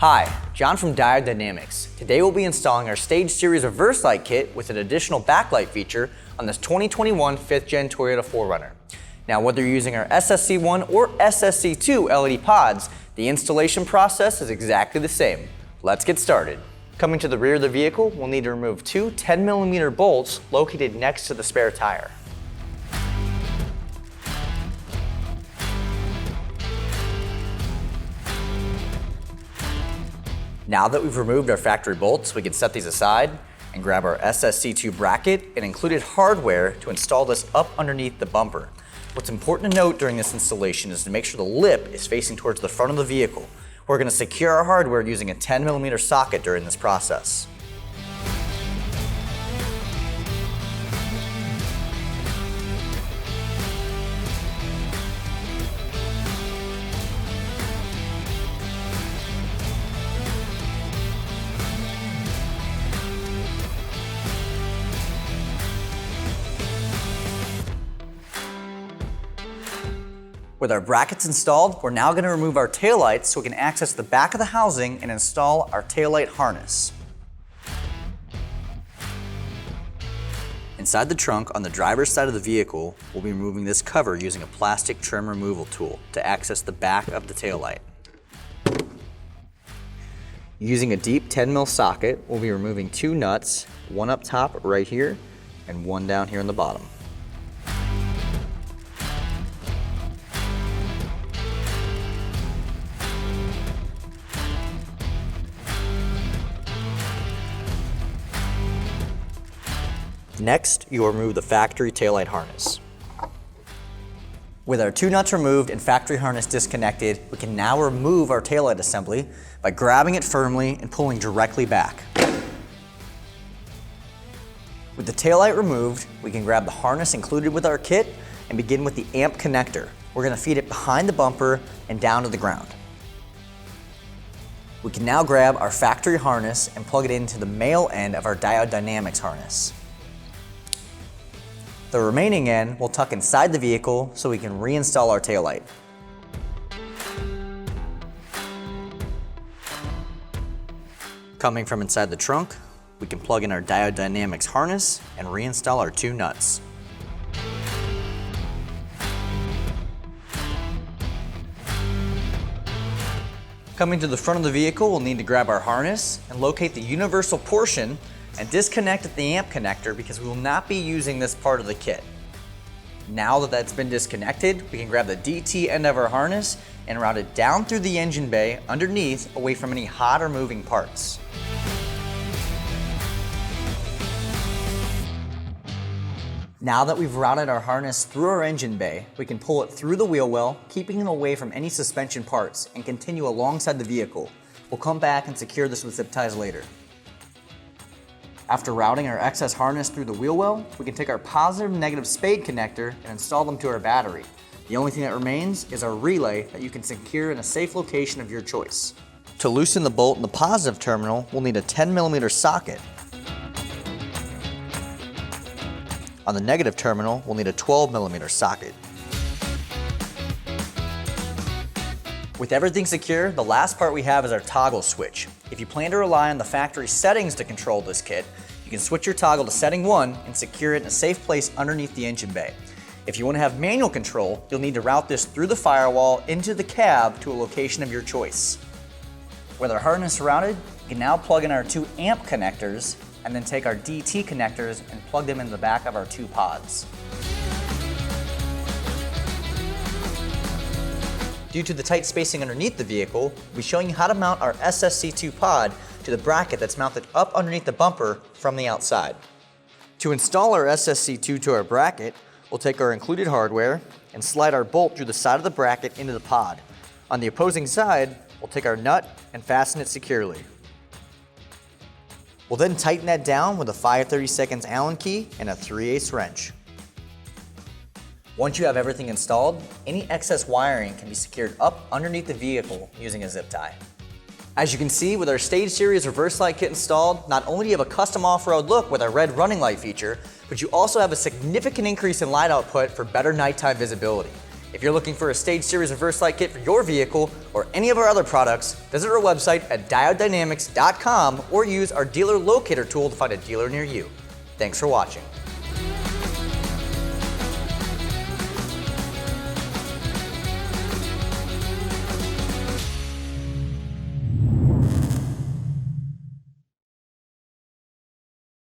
Hi, John from Diode Dynamics. Today we'll be installing our Stage Series reverse light kit with an additional backlight feature on this 2021 5th Gen Toyota 4Runner. Now whether you're using our SSC1 or SSC2 LED pods, the installation process is exactly the same. Let's get started. Coming to the rear of the vehicle, we'll need to remove two 10mm bolts located next to the spare tire. Now that we've removed our factory bolts, we can set these aside and grab our SSC2 bracket and included hardware to install this up underneath the bumper. What's important to note during this installation is to make sure the lip is facing towards the front of the vehicle. We're going to secure our hardware using a 10mm socket during this process. With our brackets installed, we're now going to remove our taillights so we can access the back of the housing and install our taillight harness. Inside the trunk on the driver's side of the vehicle, we'll be removing this cover using a plastic trim removal tool to access the back of the taillight. Using a deep 10mm socket, we'll be removing two nuts, one up top right here and one down here on the bottom. Next, you will remove the factory taillight harness. With our two nuts removed and factory harness disconnected, we can now remove our taillight assembly by grabbing it firmly and pulling directly back. With the taillight removed, we can grab the harness included with our kit and begin with the amp connector. We're going to feed it behind the bumper and down to the ground. We can now grab our factory harness and plug it into the male end of our Diode Dynamics harness. The remaining end will tuck inside the vehicle so we can reinstall our taillight. Coming from inside the trunk, we can plug in our Diode Dynamics harness and reinstall our two nuts. Coming to the front of the vehicle, we'll need to grab our harness and locate the universal portion and disconnect the amp connector because we will not be using this part of the kit. Now that that's been disconnected, we can grab the DT end of our harness and route it down through the engine bay underneath, away from any hot or moving parts. Now that we've routed our harness through our engine bay, we can pull it through the wheel well, keeping it away from any suspension parts, and continue alongside the vehicle. We'll come back and secure this with zip ties later. After routing our excess harness through the wheel well, we can take our positive and negative spade connector and install them to our battery. The only thing that remains is our relay that you can secure in a safe location of your choice. To loosen the bolt in the positive terminal, we'll need a 10mm socket. On the negative terminal, we'll need a 12mm socket. With everything secure, the last part we have is our toggle switch. If you plan to rely on the factory settings to control this kit, you can switch your toggle to setting 1 and secure it in a safe place underneath the engine bay. If you want to have manual control, you'll need to route this through the firewall into the cab to a location of your choice. With our harness routed, we can now plug in our two amp connectors and then take our DT connectors and plug them into the back of our two pods. Due to the tight spacing underneath the vehicle, we'll be showing you how to mount our SSC2 pod to the bracket that's mounted up underneath the bumper from the outside. To install our SSC2 to our bracket, we'll take our included hardware and slide our bolt through the side of the bracket into the pod. On the opposing side, we'll take our nut and fasten it securely. We'll then tighten that down with a 5/32 Allen key and a 3/8 wrench. Once you have everything installed, any excess wiring can be secured up underneath the vehicle using a zip tie. As you can see, with our Stage Series reverse light kit installed, not only do you have a custom off-road look with our red running light feature, but you also have a significant increase in light output for better nighttime visibility. If you're looking for a stage series reverse light kit for your vehicle or any of our other products, visit our website at diodedynamics.com or use our dealer locator tool to find a dealer near you. Thanks for watching.